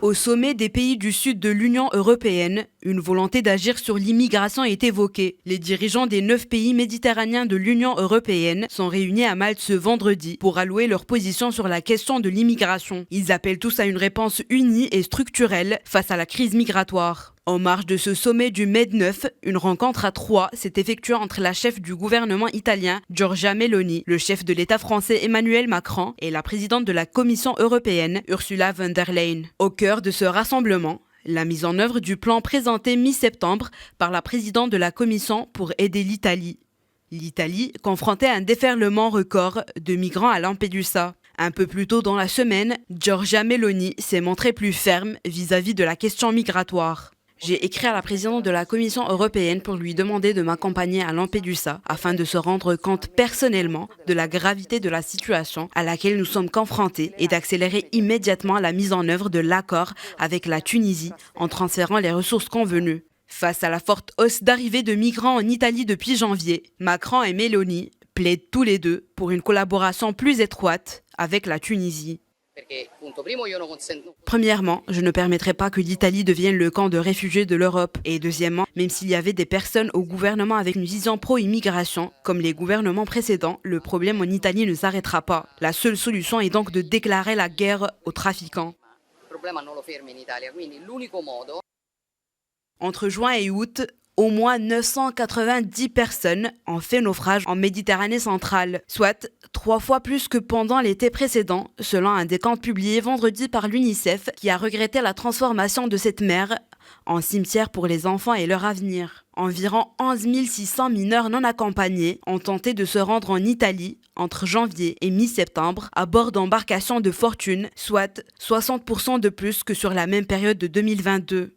Au sommet des pays du sud de l'Union européenne, une volonté d'agir sur l'immigration est évoquée. Les dirigeants des 9 pays méditerranéens de l'Union européenne sont réunis à Malte ce vendredi pour allouer leur position sur la question de l'immigration. Ils appellent tous à une réponse unie et structurelle face à la crise migratoire. En marge de ce sommet du Med9, une rencontre à 3 s'est effectuée entre la chef du gouvernement italien, Giorgia Meloni, le chef de l'État français Emmanuel Macron et la présidente de la Commission européenne, Ursula von der Leyen. Au cœur de ce rassemblement, la mise en œuvre du plan présenté mi-septembre par la présidente de la Commission pour aider l'Italie. L'Italie confrontée à un déferlement record de migrants à Lampedusa. Un peu plus tôt dans la semaine, Giorgia Meloni s'est montrée plus ferme vis-à-vis de la question migratoire. J'ai écrit à la présidente de la Commission européenne pour lui demander de m'accompagner à Lampedusa afin de se rendre compte personnellement de la gravité de la situation à laquelle nous sommes confrontés et d'accélérer immédiatement la mise en œuvre de l'accord avec la Tunisie en transférant les ressources convenues. Face à la forte hausse d'arrivée de migrants en Italie depuis janvier, Macron et Meloni plaident tous les deux pour une collaboration plus étroite avec la Tunisie. Premièrement, je ne permettrai pas que l'Italie devienne le camp de réfugiés de l'Europe. Et deuxièmement, même s'il y avait des personnes au gouvernement avec une vision pro-immigration, comme les gouvernements précédents, le problème en Italie ne s'arrêtera pas. La seule solution est donc de déclarer la guerre aux trafiquants. Entre juin et août, au moins 990 personnes ont fait naufrage en Méditerranée centrale, soit 3 fois plus que pendant l'été précédent, selon un décompte publié vendredi par l'UNICEF qui a regretté la transformation de cette mer en cimetière pour les enfants et leur avenir. Environ 11 600 mineurs non accompagnés ont tenté de se rendre en Italie entre janvier et mi-septembre à bord d'embarcations de fortune, soit 60% de plus que sur la même période de 2022.